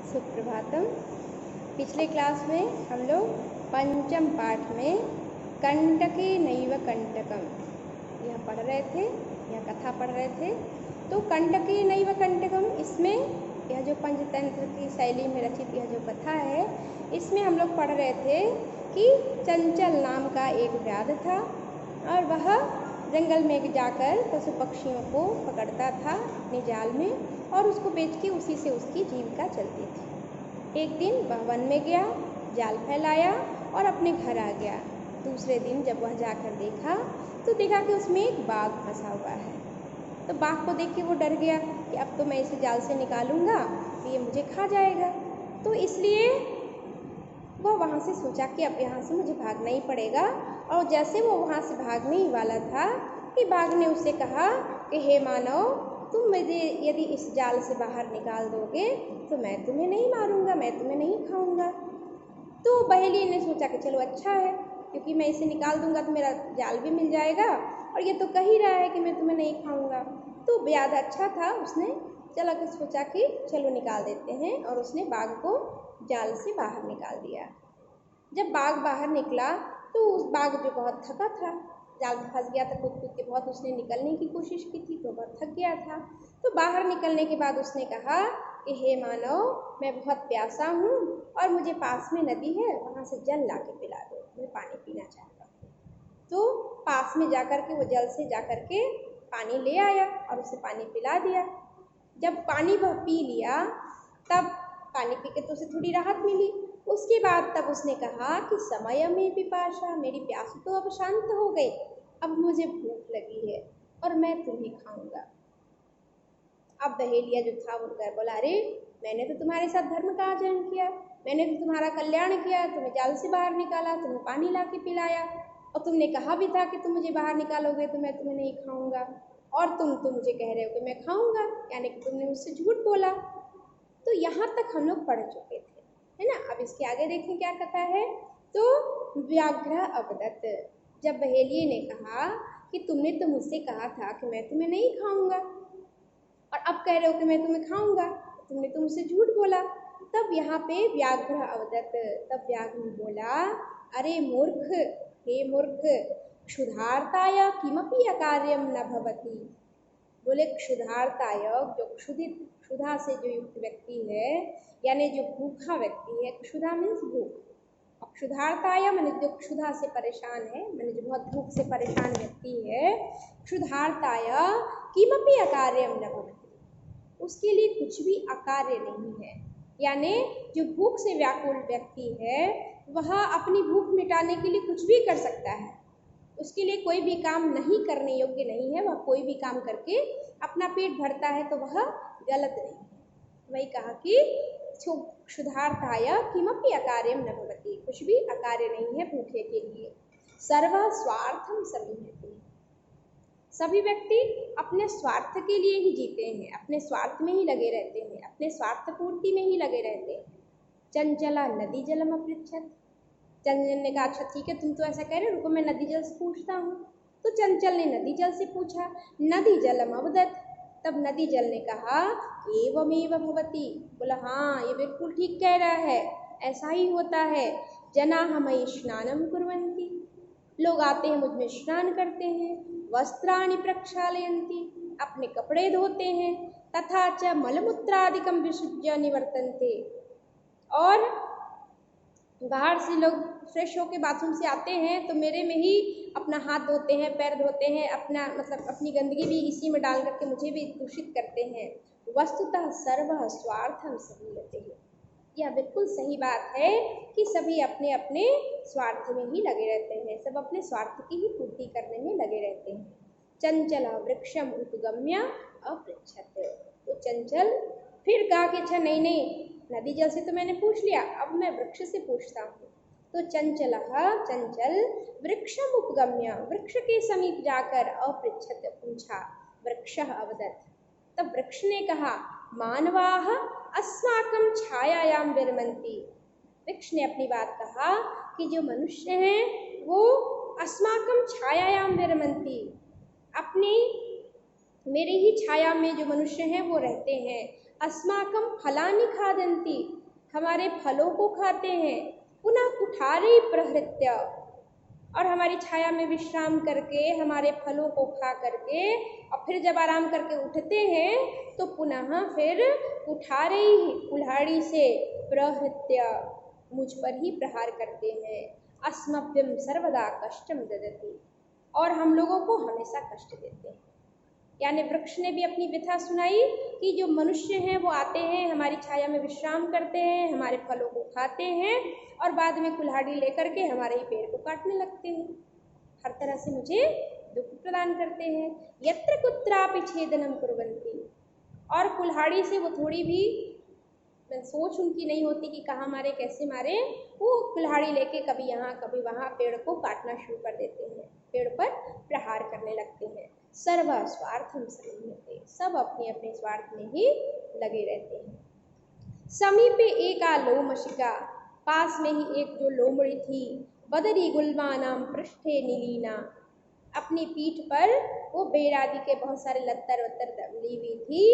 सुप्रभातम। पिछले क्लास में हम लोग पंचम पाठ में कंटके नैव कंटकम यह पढ़ रहे थे, यह कथा पढ़ रहे थे। तो कंटके नैव कंटकम, इसमें यह जो पंचतंत्र की शैली में रचित यह जो कथा है, इसमें हम लोग पढ़ रहे थे कि चंचल नाम का एक व्याध था और वह जंगल में जाकर पशु पक्षियों को पकड़ता था अपने जाल में और उसको बेच के उसी से उसकी जीविका चलती थी। एक दिन वह वन में गया, जाल फैलाया और अपने घर आ गया। दूसरे दिन जब वह जाकर देखा तो देखा कि उसमें एक बाघ फंसा हुआ है। तो बाघ को देख के वो डर गया कि अब तो मैं इसे जाल से निकालूंगा तो ये मुझे खा जाएगा। तो इसलिए वह वहाँ से सोचा कि अब यहाँ से मुझे भागना ही पड़ेगा। और जैसे वो वहाँ से भागने ही वाला था कि बाघ ने उससे कहा कि हे मानव, तुम मुझे यदि इस जाल से बाहर निकाल दोगे तो मैं तुम्हें नहीं मारूंगा, मैं तुम्हें नहीं खाऊंगा। तो बहेली ने सोचा कि चलो अच्छा है, क्योंकि मैं इसे निकाल दूंगा तो मेरा जाल भी मिल जाएगा और ये तो कह ही रहा है कि मैं तुम्हें नहीं खाऊंगा। तो ब्याध अच्छा था, उसने चला के सोचा कि चलो निकाल देते हैं और उसने बाघ को जाल से बाहर निकाल दिया। जब बाघ बाहर निकला तो उस बाघ जो बहुत थका था, जाल में फंस गया था, कूद कूद के बहुत उसने निकलने की कोशिश की थी तो बहुत थक गया था। तो बाहर निकलने के बाद उसने कहा कि हे मानव, मैं बहुत प्यासा हूँ और मुझे पास में नदी है, वहाँ से जल ला के पिला दो, मैं पानी पीना चाहता हूँ। तो पास में जाकर के वो जल से जाकर के पानी ले आया और उसे पानी पिला दिया। जब पानी वह पी लिया तब पानी पी के तो उसे थोड़ी राहत मिली। उसके बाद तब उसने कहा कि समय में पिपाशा, मेरी प्यास तो अब शांत हो गई, अब मुझे भूख लगी है और मैं तुम्हें खाऊंगा। अब बहेलिया जो था उनका बोला, अरे मैंने तो तुम्हारे साथ धर्म का आचरण किया, मैंने तो तुम्हारा कल्याण किया, तुम्हें जाल से बाहर निकाला, तुम्हें पानी ला के पिलाया और तुमने कहा भी था कि तुम मुझे बाहर निकालोगे तो मैं तुम्हें नहीं खाऊंगा, और तुम तो मुझे कह रहे हो कि मैं खाऊंगा, यानी कि तुमने मुझसे झूठ बोला। तो यहाँ तक हम लोग पढ़ चुके थे, है ना। अब इसके आगे देखें क्या कथा है। तो व्याघ्र अवदत्, जब बहेलिये ने कहा कि तुमने तो मुझसे कहा था कि मैं तुम्हें नहीं खाऊंगा और अब कह रहे हो कि मैं तुम्हें खाऊंगा, तुमने तो मुझसे झूठ बोला। तब यहाँ पे व्याघ्र अवदत्, तब व्याघ्र ने बोला, अरे मूर्ख, हे मूर्ख, क्षुधार्ताय किमपि अकार्यम न भवति। बोले क्षुधार्ताय, जो क्षुधा से जो युक्त व्यक्ति है, यानी जो भूखा व्यक्ति है, क्षुधा मीन्स भूख, और क्षुधार्ताय माने जो क्षुधा से परेशान है, माने जो बहुत भूख से परेशान व्यक्ति है, क्षुधार्ताय किमपि अकार्यम न भवति, उसके लिए कुछ भी अकार्य नहीं है। यानी जो भूख से व्याकुल व्यक्ति है वह अपनी भूख मिटाने के लिए कुछ भी कर सकता है, उसके लिए कोई भी काम नहीं करने योग्य नहीं है। वह कोई भी काम करके अपना पेट भरता है तो वह गलत नहीं है। वही कहा कि क्षुधार्ताय किमपि अकार्यम न भवति, कुछ भी अकार्य नहीं है भूखे के लिए। सर्व स्वार्थम समीहते, सभी व्यक्ति अपने स्वार्थ के लिए ही जीते हैं, अपने स्वार्थ में ही लगे रहते हैं, अपने स्वार्थ पूर्ति में ही लगे रहते हैं। चंचला नदी जलम अपृच्छत, चंचल ने कहा अच्छा ठीक है, तुम तो ऐसा कह रहे हो, रुको मैं नदी जल से पूछता हूँ। तो चंचल ने नदी जल से पूछा, नदी जलम अवदत्, तब नदी जल ने कहा एवमेव भवति, बोला हाँ ये बिल्कुल ठीक कह रहा है, ऐसा ही होता है। जनाः मयि स्नानं कुर्वन्ति, लोग आते हैं मुझ में स्नान करते हैं, वस्त्राणि प्रक्षालयन्ति, अपने कपड़े धोते हैं, तथा च मलमूत्रादिकं विसृज्य निवर्तन्ते, और बाहर से लोग फ्रेश होके बाथरूम से आते हैं तो मेरे में ही अपना हाथ धोते हैं, पैर धोते हैं, अपना मतलब अपनी गंदगी भी इसी में डाल करके मुझे भी दूषित करते हैं। वस्तुतः सर्वः स्वार्थं समीहते, यह बिल्कुल सही बात है कि सभी अपने अपने स्वार्थ में ही लगे रहते हैं, सब अपने स्वार्थ की ही पूर्ति करने में लगे रहते हैं। चंचल वृक्षम उपगम्य अपृच्छत, तो चंचल फिर कहा कि अच्छा नहीं नहीं, नदी जल से तो मैंने पूछ लिया, अब मैं वृक्ष से पूछता हूँ। तो चंचल वृक्षम उपगम्य, वृक्ष के समीप जाकर अपृच्छत पूछा, वृक्ष अवदत्, तब वृक्ष ने कहा मानवाः अस्माकं छायायां विरमन्ति, वृक्ष ने अपनी बात कहा कि जो मनुष्य हैं वो अस्माकं छायायां विरमन्ति, अपनी मेरे ही छाया में जो मनुष्य हैं वो रहते हैं। अस्माकं फलानि खादन्ति, हमारे फलों को खाते हैं। पुनः कुठारे प्रहृत्य, और हमारी छाया में विश्राम करके हमारे फलों को खा करके और फिर जब आराम करके उठते हैं तो पुनः फिर कुठारे कुल्हाड़ी से प्रहृत्य, मुझ पर ही प्रहार करते हैं। अस्मभ्यं सर्वदा कष्टम ददति, और हम लोगों को हमेशा कष्ट देते हैं। यानी वृक्ष ने भी अपनी व्यथा सुनाई कि जो मनुष्य हैं वो आते हैं, हमारी छाया में विश्राम करते हैं, हमारे फलों को खाते हैं और बाद में कुल्हाड़ी लेकर के हमारे ही पेड़ को काटने लगते हैं, हर तरह से मुझे दुख प्रदान करते हैं। यत्र कुत्रापि छेदनम कुर्वन्ति, और कुल्हाड़ी से वो थोड़ी भी सोच उनकी नहीं होती कि कहाँ मारे कैसे मारे, वो कुल्हाड़ी लेके कभी यहाँ कभी वहाँ पेड़ को काटना शुरू कर देते हैं, पेड़ पर प्रहार करने लगते हैं। सर्व स्वार्थम संयते, सब अपने अपने स्वार्थ में ही लगे रहते हैं। समीपे एका लोमशिका, पास में ही एक जो लोमड़ी थी। बदरी गुल्मानाम पृष्ठे नीलीना, अपनी पीठ पर वो बेर आदि के बहुत सारे लत्तर वत्तर ली हुई थी।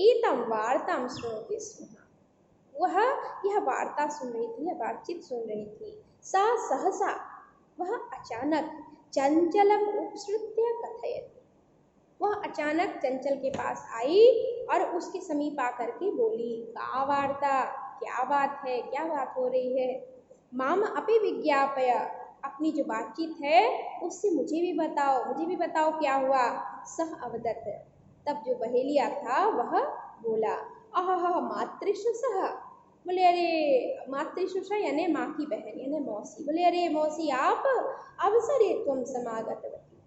एतम वार्ताम श्रृणोति स्म, वह यह वार्ता सुन रही थी, यह बातचीत सुन रही थी। सा सहसा, वह अचानक चंचलम उपसृत्य कथयति, वह अचानक चंचल के पास आई और उसके समीप आकर के बोली, का वार्ता, क्या बात है, क्या बात हो रही है। माम अपि विज्ञापय, अपनी जो बातचीत है उससे मुझे भी बताओ क्या हुआ। सह अवदत, तब जो बहेलिया था वह बोला, अह मातृशुषः, बोले अरे मातृशुषा यानी माँ की बहन यानी मौसी, बोले अरे मौसी आप अवसरे त्वं समागतवती,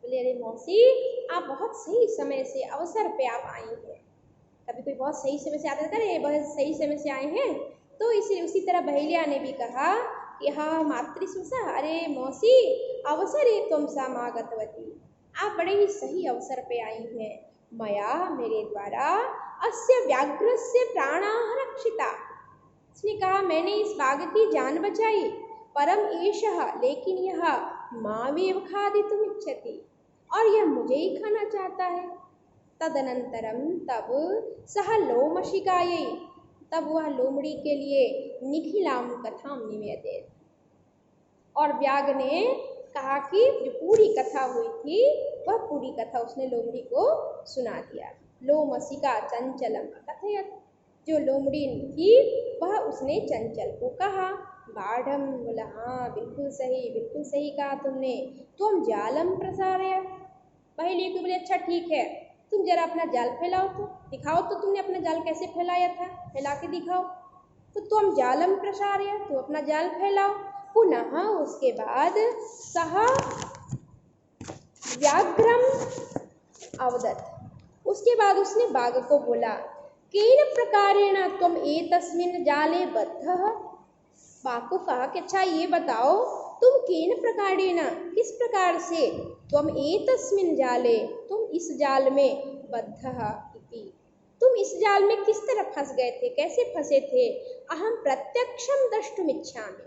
बोले अरे मौसी आप बहुत सही समय से अवसर पे आप आई हैं। कभी कोई बहुत सही समय से आता है, अरे बहुत सही समय से आए हैं, तो इसी उसी तरह बहेलिया ने भी कहा कि हाँ मातृशुषा, अरे मौसी अवसरे त्वं समागतवती, आप बड़े ही सही अवसर पे आई हैं। मया, मेरे द्वारा, अस्य व्याघ्रस्य प्राणाः रक्षिता, उसने कहा मैंने इस बाघ की जान बचाई। परम एषः, लेकिन यह मामेव खादितुम् इच्छति, और यह मुझे ही खाना चाहता है। तदनंतरम, तब सह लोमशिकायै, तब वह लोमड़ी के लिए निखिलाम कथाम निवेदयत्, और व्याघ्र ने कहा कि जो पूरी कथा हुई थी वह पूरी कथा उसने लोमड़ी को सुना दिया। लोमशिका चंचलम अकथयत्, जो लोमड़ी थी वह उसने चंचल को कहा। बाढ़म, बोला हाँ बिल्कुल सही कहा तुमने। तुम जालम प्रसारय, पहले को बोले अच्छा ठीक है, तुम जरा अपना जाल फैलाओ, तो दिखाओ तो तुमने अपना जाल कैसे फैलाया था, फैला के दिखाओ। तो तुम जालम प्रसारय, तो अपना जाल फैलाओ। पुनः उसके बाद सह व्याघ्रम अवदत्, उसके बाद उसने बाघ को बोला, केन प्रकारेण त्वम एतस्मिन् जाले बद्धः, बाघ को कहा कि अच्छा ये बताओ तुम केन प्रकारेण, किस प्रकार से, त्वम एतस्मिन् जाले, तुम इस जाल में, बद्धः इति, तुम इस जाल में किस तरह फंस गए थे, कैसे फंसे थे। अहम प्रत्यक्षम द्रष्टुमिच्छामि,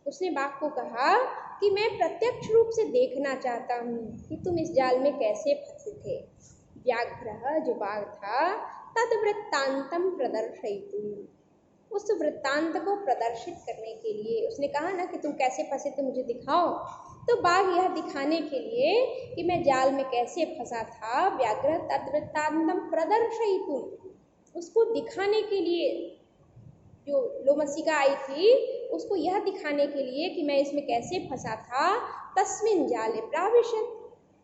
उसने बाघ को कहा कि मैं प्रत्यक्ष रूप से देखना चाहता हूँ कि तुम इस जाल में कैसे फंसे थे। व्याघ्रः, जो बाघ था, तद्वृत्तांतम प्रदर्शयितुं, उस वृत्तांत को प्रदर्शित करने के लिए, उसने कहा ना कि तुम कैसे फंसे थे मुझे दिखाओ, तो बाघ यह दिखाने के लिए कि मैं जाल में कैसे फंसा था, व्याघ्र तद्वृत्तांतम प्रदर्शयितुं, उसको दिखाने के लिए, जो लोमशिका आई थी उसको यह दिखाने के लिए कि मैं इसमें कैसे फंसा था। तस्मिन् जाले प्राविशत्,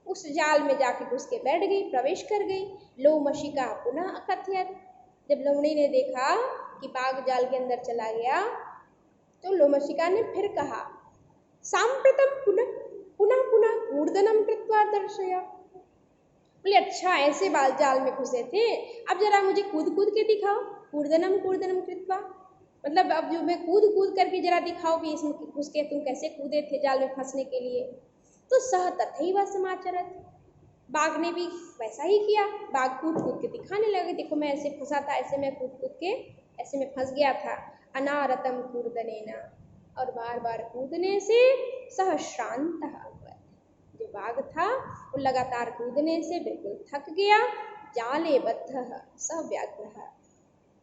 उस जाल में जाके घुस के बैठ गई, प्रवेश कर गई। लोमशिका पुनः अकथयत्, जब लोमड़ी ने देखा कि बाघ जाल के अंदर चला गया तो लोमशिका ने फिर कहा, सांप्रतम पुनः पुनः कूर्दनम कृत्वा दर्शय, बोले अच्छा ऐसे बाल जाल में घुसे थे, अब जरा मुझे कूद के दिखाओ। कूर्दनम कृत्वा, मतलब अब जो मैं कूद करके जरा दिखाओ कि इसमें घुस के तुम कैसे कूदे थे जाल में फंसने के लिए। तो सह तथैव समाचरत, बाघ ने भी वैसा ही किया, बाघ कूद के दिखाने लगे, देखो मैं ऐसे फंसा था, ऐसे मैं कूद के ऐसे में फंस गया था। अनारतम कूर्दनेन, और बार बार कूदने से सह श्रांतः, जो बाघ था वो लगातार कूदने से बिल्कुल थक गया। जाले बद्धः स व्याघ्रः,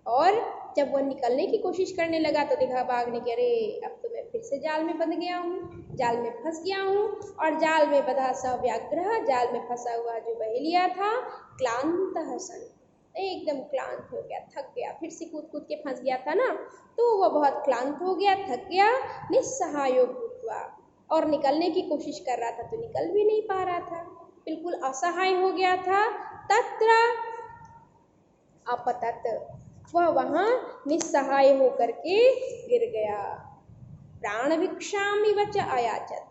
और जब वह निकलने की कोशिश करने लगा तो देखा बाघ ने कि अरे अब तो मैं फिर से जाल में बंध गया हूँ, जाल में फंस गया हूँ। और जाल में बंधा स व्याघ्रः, जाल में फंसा हुआ जो बहेलिया था, क्लांतः सन, एकदम क्लांत हो गया, थक गया, फिर से कूद कूद के फंस गया था ना, तो वह बहुत क्लांत हो गया, थक गया। निस्सहायो भूत्वा, और निकलने की कोशिश कर रहा था तो निकल भी नहीं पा रहा था, बिल्कुल असहाय हो गया था। तत्र अपतत, वह वहाँ निस्सहाय होकर के गिर गया। प्राण भिक्षामिव च अयाचत,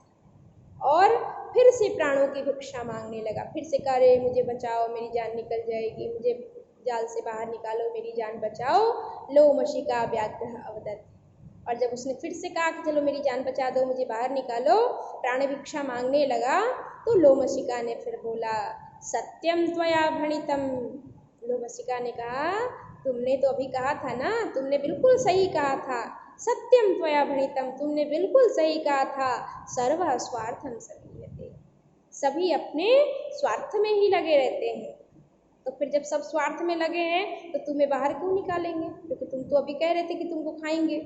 और फिर से प्राणों की भिक्षा मांगने लगा, फिर से कह रहे मुझे बचाओ, मेरी जान निकल जाएगी, मुझे जाल से बाहर निकालो, मेरी जान बचाओ। लोमशिका व्याघ्रः अवदत्, और जब उसने फिर से कहा कि चलो मेरी जान बचा दो, मुझे बाहर निकालो, प्राण भिक्षा मांगने लगा, तो लोमशिका ने फिर बोला सत्यम त्वया भणितम। लोमशिका ने कहा तुमने तो अभी कहा था ना, तुमने बिल्कुल सही कहा था, सत्यम त्वया भणितम, तुमने बिल्कुल सही कहा था, सर्वः स्वार्थम समीयते, सभी अपने स्वार्थ में ही लगे रहते हैं। तो फिर जब सब स्वार्थ में लगे हैं तो तुम्हें बाहर क्यों निकालेंगे, क्योंकि तुम तो अभी कह रहे थे कि तुमको खाएंगे।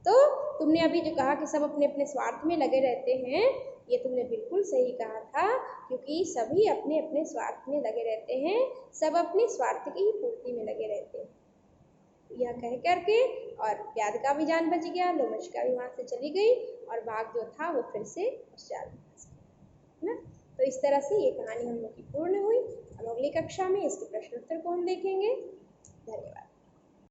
तो तुमने अभी जो कहा कि सब अपने अपने स्वार्थ में लगे रहते हैं, ये तुमने बिल्कुल सही कहा था, क्योंकि सभी अपने अपने स्वार्थ में लगे रहते हैं, सब अपने स्वार्थ की ही पूर्ति में लगे रहते हैं। यह कह करके और व्याध का भी जान बच गया, लोमशिका भी वहाँ से चली गई, और बाघ जो था वो फिर से उस जाल में फंस गया, है ना। तो इस तरह से ये कहानी हम लोग की पूर्ण हुई। अब अगली कक्षा में इसके प्रश्नोत्तर को हम देखेंगे। धन्यवाद।